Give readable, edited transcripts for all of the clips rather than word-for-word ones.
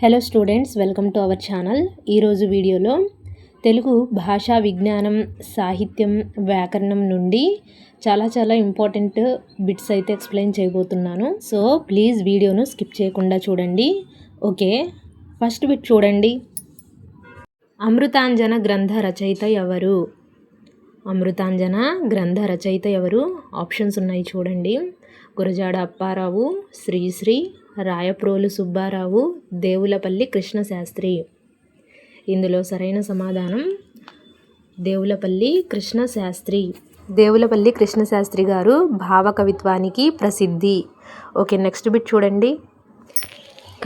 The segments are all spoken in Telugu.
Hello students, welcome to our channel. ఈరోజు వీడియోలో తెలుగు భాషా విజ్ఞానం, సాహిత్యం, వ్యాకరణం నుండి చాలా ఇంపార్టెంట్ బిట్స్ అయితే ఎక్స్ప్లెయిన్ చేయబోతున్నాను. సో ప్లీజ్ వీడియోను స్కిప్ చేయకుండా చూడండి. ఓకే, ఫస్ట్ బిట్ చూడండి. అమృతాంజన గ్రంథ రచయిత ఎవరు? అమృతాంజన గ్రంథ రచయిత ఎవరు? ఆప్షన్స్ ఉన్నాయి చూడండి. గురజాడ అప్పారావు, శ్రీశ్రీ, రాయప్రోలు సుబ్బారావు, దేవులపల్లి కృష్ణశాస్త్రి. ఇందులో సరైన సమాధానం దేవులపల్లి కృష్ణశాస్త్రి. దేవులపల్లి కృష్ణశాస్త్రి గారు భావకవిత్వానికి ప్రసిద్ధి. ఓకే, నెక్స్ట్ బిట్ చూడండి.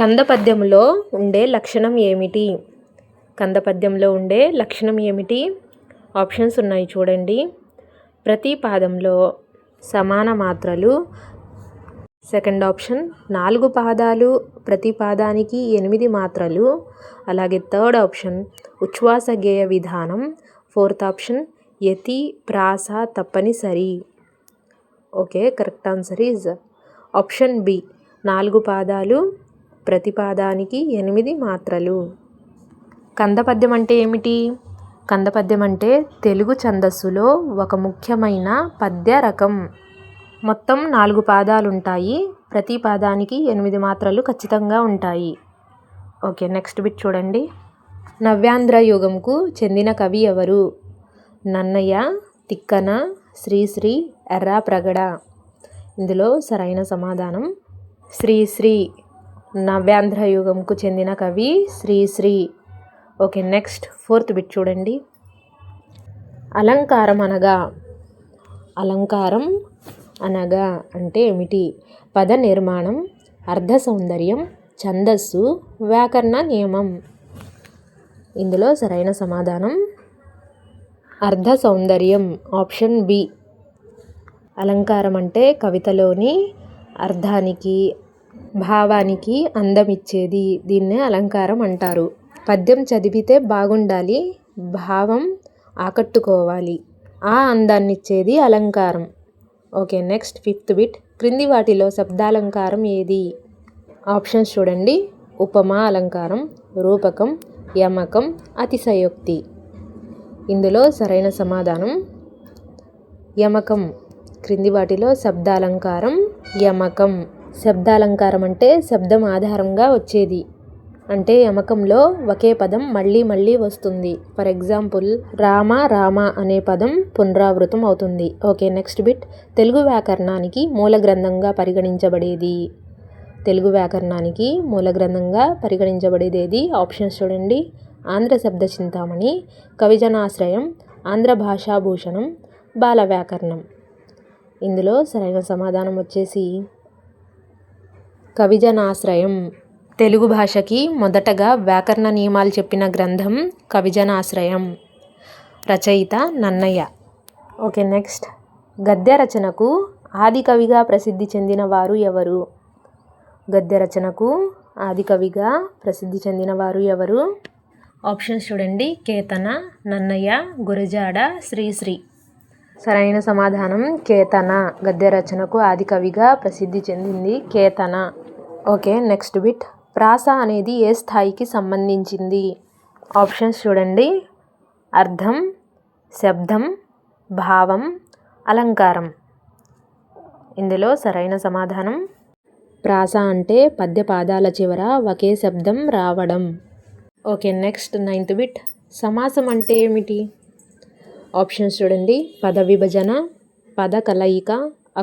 కందపద్యంలో ఉండే లక్షణం ఏమిటి? కందపద్యంలో ఉండే లక్షణం ఏమిటి? ఆప్షన్స్ ఉన్నాయి చూడండి. ప్రతి పాదంలో సమాన మాత్రలు. సెకండ్ ఆప్షన్ 4 పాదాలు, ప్రతి పాదానికి 8 మాత్రలు. అలాగే థర్డ్ ఆప్షన్ ఉచ్ఛ్వాస గేయ విధానం. ఫోర్త్ ఆప్షన్ యతి ప్రాస తప్పనిసరి. Okay, correct answer is option B, 4 పాదాలు, ప్రతి పాదానికి 8 మాత్రలు. కందపద్యం అంటే ఏమిటి? కందపద్యం అంటే తెలుగు ఛందస్సులో ఒక ముఖ్యమైన పద్య రకం. మొత్తం 4 పాదాలు ఉంటాయి, ప్రతి పాదానికి 8 మాత్రలు ఖచ్చితంగా ఉంటాయి. ఓకే, నెక్స్ట్ బిట్ చూడండి. నవ్యాంధ్ర యుగంకు చెందిన కవి ఎవరు? నన్నయ్య, తిక్కన, శ్రీశ్రీ, ఎర్రాప్రగడ. ఇందులో సరైన సమాధానం శ్రీశ్రీ. నవ్యాంధ్ర యుగంకు చెందిన కవి Sri Sri. Okay, next fourth bit చూడండి. అలంకారం అనగా? అలంకారం అనగా అంటే ఏమిటి? పద నిర్మాణం, అర్థ సౌందర్యం, ఛందస్సు, వ్యాకరణ నియమం. ఇందులో సరైన సమాధానం అర్థ సౌందర్యం, ఆప్షన్ బి. అలంకారం అంటే కవితలోని అర్థానికి, భావానికి అందం ఇచ్చేది. దీన్నే అలంకారం అంటారు. పద్యం చదివితే బాగుండాలి, భావం ఆకట్టుకోవాలి, ఆ అందాన్నిచ్చేది అలంకారం. Okay, next fifth bit. క్రింది వాటిలో శబ్దాలంకారం ఏది? ఆప్షన్స్ చూడండి. ఉపమా అలంకారం, రూపకం, యమకం, అతిశయోక్తి. ఇందులో సరైన సమాధానం యమకం. క్రింది వాటిలో శబ్దాలంకారం యమకం. శబ్దాలంకారం అంటే శబ్దం ఆధారంగా వచ్చేది. అంటే యమకంలో ఒకే పదం మళ్ళీ వస్తుంది. ఫర్ ఎగ్జాంపుల్, రామ రామ అనే పదం పునరావృతం అవుతుంది. Okay, next bit. తెలుగు వ్యాకరణానికి మూల గ్రంథంగా పరిగణించబడేది. తెలుగు వ్యాకరణానికి మూల గ్రంథంగా పరిగణించబడేది. ఆప్షన్స్ చూడండి. ఆంధ్ర శబ్ద చింతామణి, కవిజనాశ్రయం, ఆంధ్ర భాషాభూషణం, బాల వ్యాకరణం. ఇందులో సరైన సమాధానం వచ్చేసి కవిజనాశ్రయం. తెలుగు భాషకి మొదటగా వ్యాకరణ నియమాలు చెప్పిన గ్రంథం కవిజనాశ్రయం. రచయిత నన్నయ్య. Okay, next. గద్య రచనకు ఆది కవిగా ప్రసిద్ధి చెందిన వారు ఎవరు? గద్య రచనకు ఆది కవిగా ప్రసిద్ధి చెందిన వారు ఎవరు? ఆప్షన్స్ చూడండి. కేతన, నన్నయ్య, గురజాడ, శ్రీశ్రీ. సరైన సమాధానం కేతన. గద్య రచనకు ఆది కవిగా ప్రసిద్ధి చెందింది కేతన. Okay, next bit. ప్రాస అనేది ఏ స్థాయికి సంబంధించింది? ఆప్షన్స్ చూడండి. అర్థం, శబ్దం, భావం, అలంకారం. ఇందులో సరైన సమాధానం ప్రాస అంటే పద్య పాదాల చివర ఒకే శబ్దం రావడం. Okay, next ninth bit. సమాసం అంటే ఏమిటి? ఆప్షన్స్ చూడండి. పద విభజన, పద కలయిక,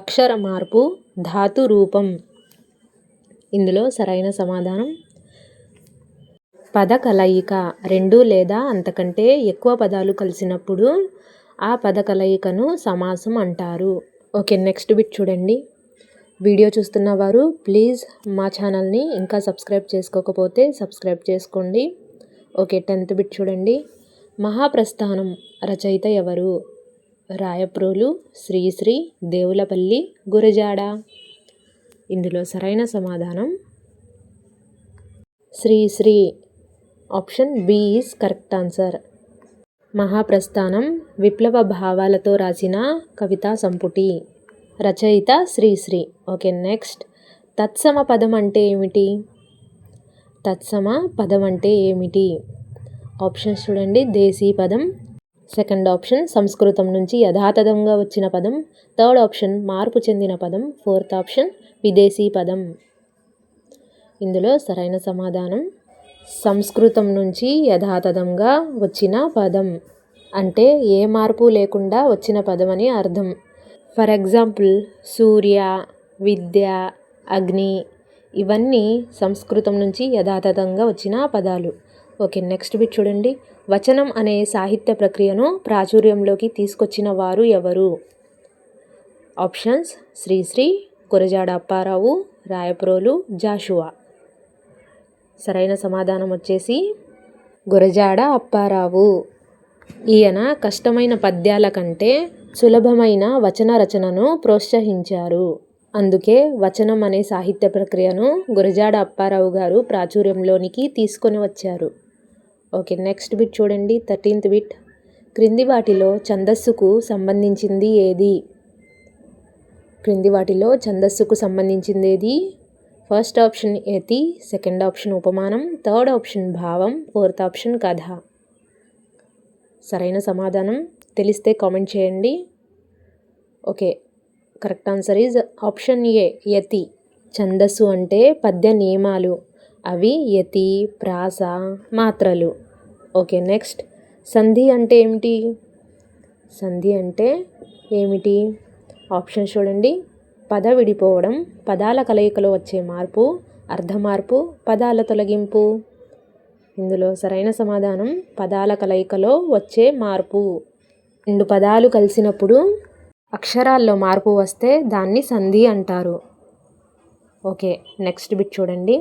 అక్షర మార్పు, ధాతు రూపం. ఇందులో సరైన సమాధానం పద కలయిక. 2 లేదా అంతకంటే ఎక్కువ పదాలు కలిసినప్పుడు ఆ పద కలయికను సమాసం అంటారు. ఓకే, నెక్స్ట్ బిట్ చూడండి. వీడియో చూస్తున్న వారు ప్లీజ్ మా ఛానల్ని ఇంకా సబ్స్క్రైబ్ చేసుకోకపోతే సబ్స్క్రైబ్ చేసుకోండి. ఓకే, 10th బిట్ చూడండి. మహాప్రస్థానం రచయిత ఎవరు? రాయప్రోలు, శ్రీశ్రీ, దేవులపల్లి, గురజాడ. ఇందులో సరైన సమాధానం Sri Sri. Option B is correct answer. Mahaprasthanam విప్లవ భావాలతో రాసిన కవితా సంపుటి. రచయిత శ్రీశ్రీ. Okay, next. తత్సమ పదం అంటే ఏమిటి? తత్సమ పదం అంటే ఏమిటి? ఆప్షన్స్ చూడండి. దేశీ పదం. సెకండ్ ఆప్షన్ సంస్కృతం నుంచి యథాతథంగా వచ్చిన పదం. థర్డ్ ఆప్షన్ మార్పు చెందిన పదం. ఫోర్త్ ఆప్షన్ విదేశీ పదం. ఇందులో సరైన సమాధానం సంస్కృతం నుంచి యథాతథంగా వచ్చిన పదం. అంటే ఏ మార్పు లేకుండా వచ్చిన పదం అని అర్థం. ఫర్ ఎగ్జాంపుల్ సూర్య, విద్య, అగ్ని ఇవన్నీ సంస్కృతం నుంచి యథాతథంగా వచ్చిన పదాలు. ఓకే, నెక్స్ట్ బిట్ చూడండి. వచనం అనే సాహిత్య ప్రక్రియను ప్రాచుర్యంలోకి తీసుకొచ్చిన వారు ఎవరు? ఆప్షన్స్ శ్రీశ్రీ, గురజాడ అప్పారావు, రాయప్రోలు, జాషువా. సరైన సమాధానం వచ్చేసి గురజాడ అప్పారావు. ఈయన కష్టమైన పద్యాల కంటే సులభమైన వచన రచనను ప్రోత్సహించారు. అందుకే వచనం అనే సాహిత్య ప్రక్రియను గురజాడ అప్పారావు గారు ప్రాచుర్యంలోనికి తీసుకొని వచ్చారు. ఓకే, నెక్స్ట్ బిట్ చూడండి. 13th bit. క్రింది వాటిలో ఛందస్సుకు సంబంధించింది ఏది? క్రింది వాటిలో ఛందస్సుకు సంబంధించింది ఏది? ఫస్ట్ ఆప్షన్ యతి, సెకండ్ ఆప్షన్ ఉపమానం, థర్డ్ ఆప్షన్ భావం, ఫోర్త్ ఆప్షన్ కథ. సరైన సమాధానం తెలిస్తే కామెంట్ చేయండి. Okay, correct answer is option A యతి. ఛందస్సు అంటే పద్య నియమాలు. అవి యతి, ప్రాస, మాత్రలు. ఓకే, నెక్స్ట్ సంధి అంటే ఏమిటి? సంధి అంటే ఏమిటి? ఆప్షన్ చూడండి. పద విడిపోవడం, పదాల కలయికలో వచ్చే మార్పు, అర్థ మార్పు, పదాల తొలగింపు. ఇందులో సరైన సమాధానం పదాల కలయికలో వచ్చే మార్పు. రెండు పదాలు కలిసినప్పుడు అక్షరాల్లో మార్పు వస్తే దాన్ని సంధి అంటారు. ఓకే, నెక్స్ట్ బిట్ చూడండి.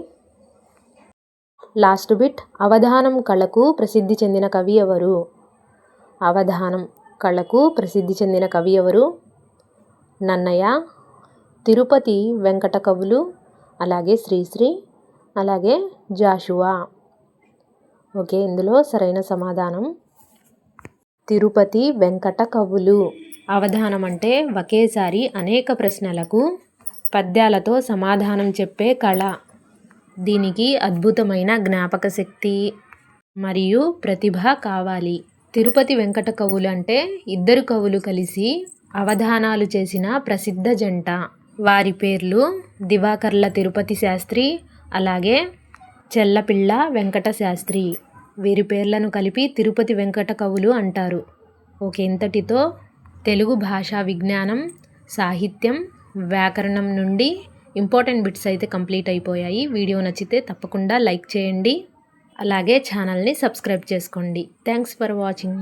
Last bit. అవధానం కళకు ప్రసిద్ధి చెందిన కవి ఎవరు? అవధానం కళకు ప్రసిద్ధి చెందిన కవి ఎవరు? నన్నయ, తిరుపతి వెంకట కవులు, అలాగే శ్రీశ్రీ, అలాగే జాషువా. ఓకే, ఇందులో సరైన సమాధానం తిరుపతి వెంకట కవులు. అవధానం అంటే ఒకేసారి అనేక ప్రశ్నలకు పద్యాలతో సమాధానం చెప్పే కళ. దీనికి అద్భుతమైన జ్ఞాపక శక్తి మరియు ప్రతిభ కావాలి. తిరుపతి వెంకట కవులు అంటే ఇద్దరు కవులు కలిసి అవధానాలు చేసిన ప్రసిద్ధ జంట. వారి పేర్లు దివాకర్ల తిరుపతి శాస్త్రి, అలాగే చెల్లపిళ్ళ వెంకట శాస్త్రి. వీరి పేర్లను కలిపి తిరుపతి వెంకట కవులు అంటారు. ఓకే, ఇంతటితో తెలుగు భాషా విజ్ఞానం, సాహిత్యం, వ్యాకరణం నుండి ఇంపార్టెంట్ బిట్స్ అయితే కంప్లీట్ అయిపోయాయి. వీడియో నచ్చితే తప్పకుండా లైక్ చేయండి, అలాగే ఛానల్ని సబ్స్క్రైబ్ చేసుకోండి. Thanks for watching.